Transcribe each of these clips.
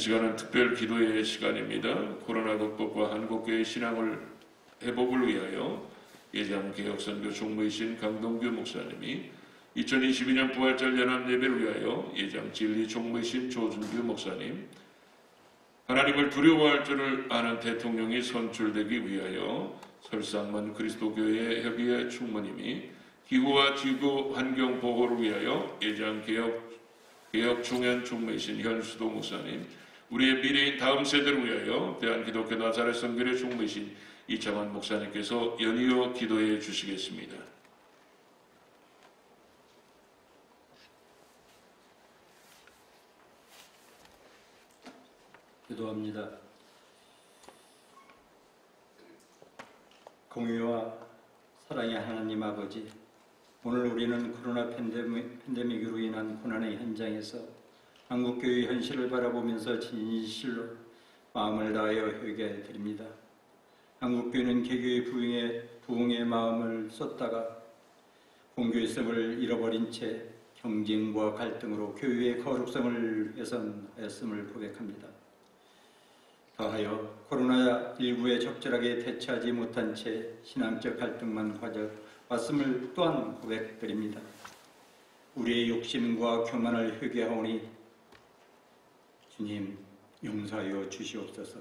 시간은 특별 기도의 시간입니다. 코로나 극복과 한국교회 신앙을 회복을 위하여 예장개혁선교 총무이신 강동규 목사님이 2022년 부활절 연합예배를 위하여 예장 진리 총무이신 조준규 목사님, 하나님을 두려워할 줄을 아는 대통령이 선출되기 위하여 설상문 그리스도교회 협의회 총무님이 기후와 지구 환경 보호를 위하여 예장 개혁 총연 총무이신 현수도 목사님, 우리의 미래인 다음 세대를 위하여 대한기독교 나사렛 선교회 총무이신 이창환 목사님께서 연이어 기도해 주시겠습니다. 기도합니다. 공의와 사랑의 하나님 아버지, 오늘 우리는 코로나 팬데믹으로 인한 고난의 현장에서 한국교회의 현실을 바라보면서 진실로 마음을 다하여 회개해 드립니다. 한국교회는 개교의 부흥의 마음을 쏟다가 공교회성을 잃어버린 채 경쟁과 갈등으로 교회의 거룩성을 훼손하였음을 고백합니다. 더하여 코로나19에 적절하게 대처하지 못한 채 신앙적 갈등만 가져왔음을 또한 고백드립니다. 우리의 욕심과 교만을 회개하오니 주님 용서하여 주시옵소서.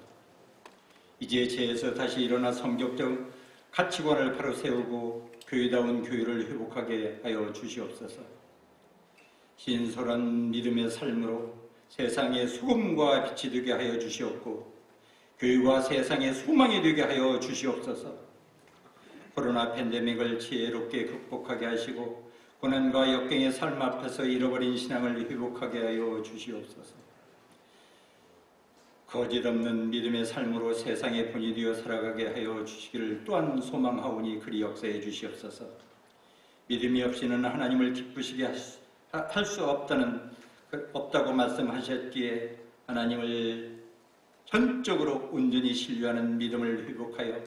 이제 죄에서 다시 일어나 성경적 가치관을 바로 세우고 교회다운 교회를 회복하게 하여 주시옵소서. 신선한 믿음의 삶으로 세상의 소금과 빛이 되게 하여 주시옵고 교회와 세상의 소망이 되게 하여 주시옵소서. 코로나 팬데믹을 지혜롭게 극복하게 하시고 고난과 역경의 삶 앞에서 잃어버린 신앙을 회복하게 하여 주시옵소서. 거짓 없는 믿음의 삶으로 세상의 본이 되어 살아가게 하여 주시기를 또한 소망하오니 그리 역사해 주시옵소서. 믿음이 없이는 하나님을 기쁘시게 할 수 없다고 말씀하셨기에 하나님을 전적으로 온전히 신뢰하는 믿음을 회복하여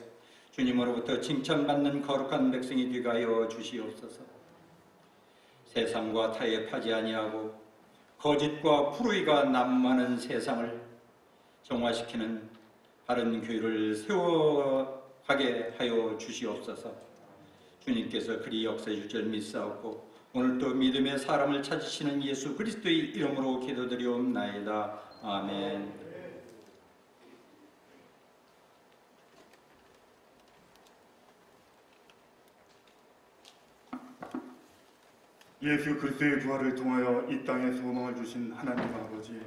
주님으로부터 칭찬받는 거룩한 백성이 되게 하여 주시옵소서. 세상과 타협하지 아니하고 거짓과 불의가 난무하는 세상을 정화시키는 바른 교회를 세워가게 하여 주시옵소서. 주님께서 그리 역사해 줄 줄 믿사옵고 오늘도 믿음의 사람을 찾으시는 예수 그리스도의 이름으로 기도드리옵나이다. 아멘. 예수 그리스도의 부활을 통하여 이 땅에 소망을 주신 하나님 아버지,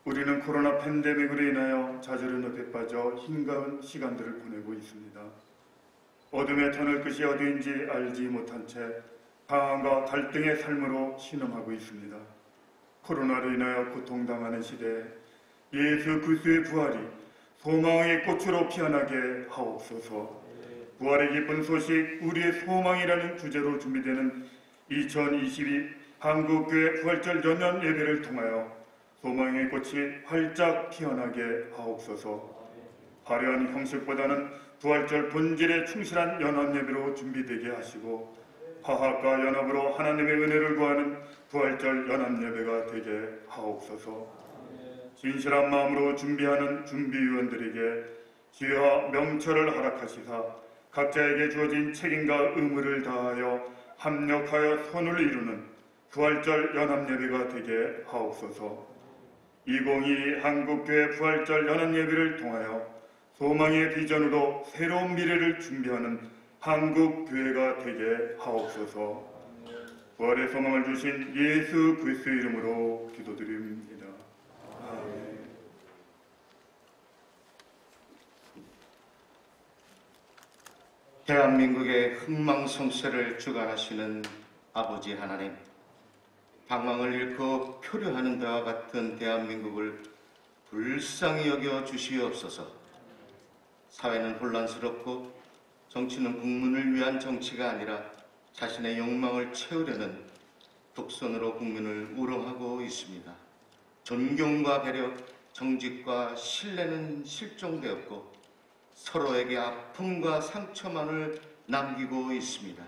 우리는 코로나 팬데믹으로 인하여 좌절의 늪에 빠져 힘겨운 시간들을 보내고 있습니다. 어둠의 터널 끝이 어디인지 알지 못한 채 방황과 갈등의 삶으로 신음하고 있습니다. 코로나로 인하여 고통당하는 시대에 예수 그리스도의 부활이 소망의 꽃으로 피어나게 하옵소서. 부활의 기쁜 소식, 우리의 소망이라는 주제로 준비되는 2022 한국교회 부활절 연합 예배를 통하여 소망의 꽃이 활짝 피어나게 하옵소서. 화려한 형식보다는 부활절 본질에 충실한 연합 예배로 준비되게 하시고 화합과 연합으로 하나님의 은혜를 구하는 부활절 연합 예배가 되게 하옵소서. 진실한 마음으로 준비하는 준비위원들에게 지혜와 명철을 허락하시사 각자에게 주어진 책임과 의무를 다하여 합력하여 선을 이루는 부활절 연합예배가 되게 하옵소서. 2022 한국교회 부활절 연합예배를 통하여 소망의 비전으로 새로운 미래를 준비하는 한국교회가 되게 하옵소서. 부활의 소망을 주신 예수 그리스도의 이름으로 기도드립니다. 아멘. 대한민국의 흥망성쇠를 주관하시는 아버지 하나님, 방황을 잃고 표류하는 데와 같은 대한민국을 불쌍히 여겨 주시옵소서. 사회는 혼란스럽고 정치는 국민을 위한 정치가 아니라 자신의 욕망을 채우려는 독선으로 국민을 우롱하고 있습니다. 존경과 배려, 정직과 신뢰는 실종되었고 서로에게 아픔과 상처만을 남기고 있습니다.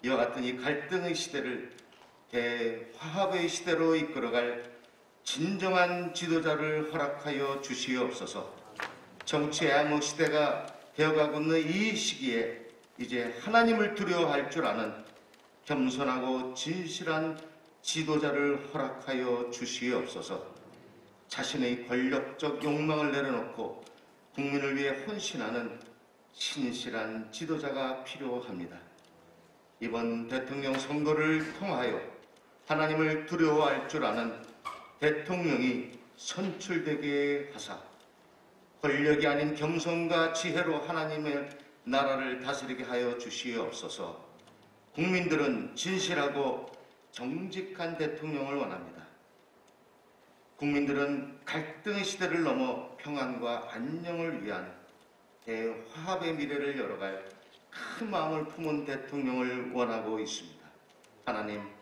이와 같은 이 갈등의 시대를 대화합의 시대로 이끌어갈 진정한 지도자를 허락하여 주시옵소서. 정치의 암흑 시대가 되어가고 있는 이 시기에 이제 하나님을 두려워할 줄 아는 겸손하고 진실한 지도자를 허락하여 주시옵소서. 자신의 권력적 욕망을 내려놓고 국민을 위해 헌신하는 신실한 지도자가 필요합니다. 이번 대통령 선거를 통하여 하나님을 두려워할 줄 아는 대통령이 선출되게 하사 권력이 아닌 겸손과 지혜로 하나님의 나라를 다스리게 하여 주시옵소서. 국민들은 진실하고 정직한 대통령을 원합니다. 국민들은 갈등의 시대를 넘어 평안과 안녕을 위한 대화합의 미래를 열어갈 큰 마음을 품은 대통령을 원하고 있습니다. 하나님,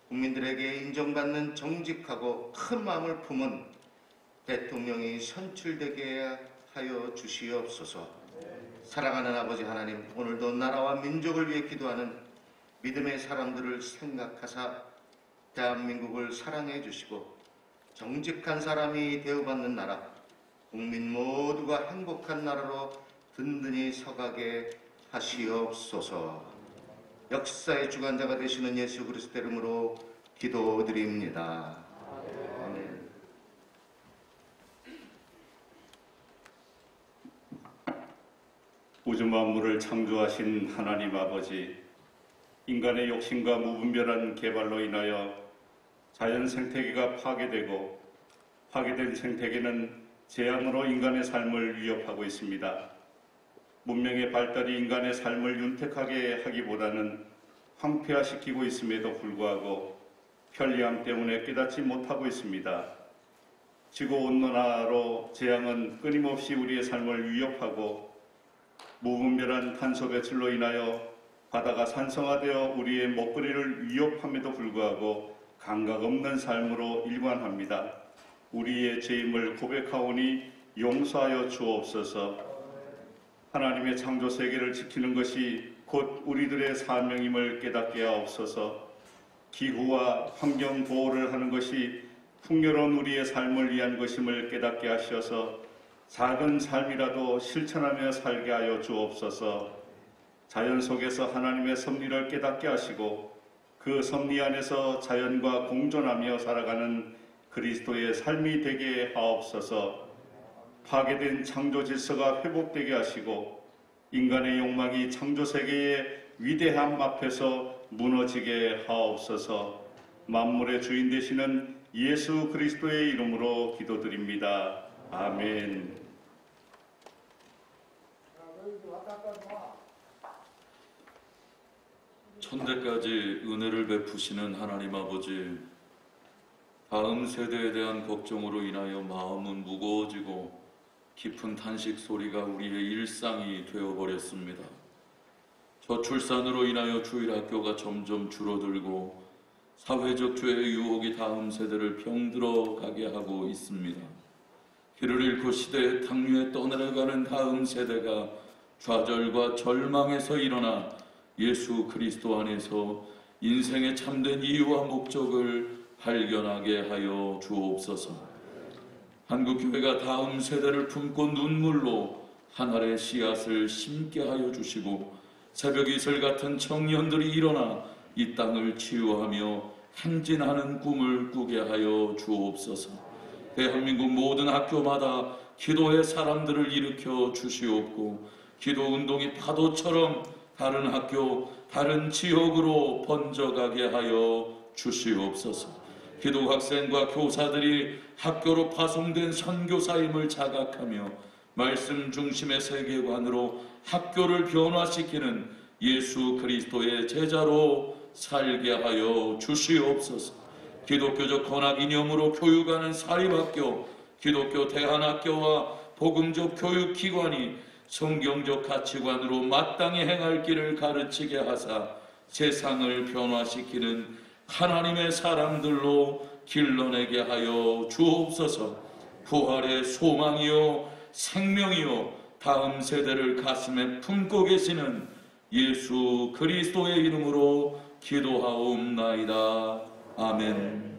국민들에게 인정받는 정직하고 큰 마음을 품은 대통령이 선출되게 하여 주시옵소서. 사랑하는 아버지 하나님, 오늘도 나라와 민족을 위해 기도하는 믿음의 사람들을 생각하사 대한민국을 사랑해 주시고 정직한 사람이 대우받는 나라, 국민 모두가 행복한 나라로 든든히 서가게 하시옵소서. 역사의 주관자가 되시는 예수 그리스도 이름으로 기도드립니다. 아멘. 우주 만물을 창조하신 하나님 아버지, 인간의 욕심과 무분별한 개발로 인하여 자연 생태계가 파괴되고 파괴된 생태계는 재앙으로 인간의 삶을 위협하고 있습니다. 문명의 발달이 인간의 삶을 윤택하게 하기보다는 황폐화시키고 있음에도 불구하고 편리함 때문에 깨닫지 못하고 있습니다. 지구온난화로 재앙은 끊임없이 우리의 삶을 위협하고 무분별한 탄소 배출로 인하여 바다가 산성화되어 우리의 먹거리를 위협함에도 불구하고 감각 없는 삶으로 일관합니다. 우리의 죄임을 고백하오니 용서하여 주옵소서. 하나님의 창조 세계를 지키는 것이 곧 우리들의 사명임을 깨닫게 하옵소서. 기후와 환경 보호를 하는 것이 풍요로운 우리의 삶을 위한 것임을 깨닫게 하셔서 작은 삶이라도 실천하며 살게 하여 주옵소서. 자연 속에서 하나님의 섭리를 깨닫게 하시고 그 섭리 안에서 자연과 공존하며 살아가는 그리스도의 삶이 되게 하옵소서. 파괴된 창조 질서가 회복되게 하시고 인간의 욕망이 창조 세계의 위대함 앞에서 무너지게 하옵소서. 만물의 주인 되시는 예수 그리스도의 이름으로 기도드립니다. 아멘. 천대까지 은혜를 베푸시는 하나님 아버지, 다음 세대에 대한 걱정으로 인하여 마음은 무거워지고 깊은 탄식 소리가 우리의 일상이 되어버렸습니다. 저출산으로 인하여 주일학교가 점점 줄어들고 사회적 죄의 유혹이 다음 세대를 병들어 가게 하고 있습니다. 길을 잃고 시대의 탕류에 떠내려가는 다음 세대가 좌절과 절망에서 일어나 예수 그리스도 안에서 인생의 참된 이유와 목적을 발견하게 하여 주옵소서. 한국교회가 다음 세대를 품고 눈물로 한 알의 씨앗을 심게 하여 주시고 새벽 이슬 같은 청년들이 일어나 이 땅을 치유하며 행진하는 꿈을 꾸게 하여 주옵소서. 대한민국 모든 학교마다 기도의 사람들을 일으켜 주시옵고 기도 운동이 파도처럼 다른 학교, 다른 지역으로 번져가게 하여 주시옵소서. 기도 학생과 교사들이 학교로 파송된 선교사임을 자각하며 말씀 중심의 세계관으로 학교를 변화시키는 예수 그리스도의 제자로 살게 하여 주시옵소서. 기독교적 헌학 이념으로 교육하는 사립학교, 기독교 대안학교와 복음적 교육기관이 성경적 가치관으로 마땅히 행할 길을 가르치게 하사 세상을 변화시키는 하나님의 사람들로 길러내게 하여 주옵소서. 부활의 소망이요 생명이요 다음 세대를 가슴에 품고 계시는 예수 그리스도의 이름으로 기도하옵나이다. 아멘.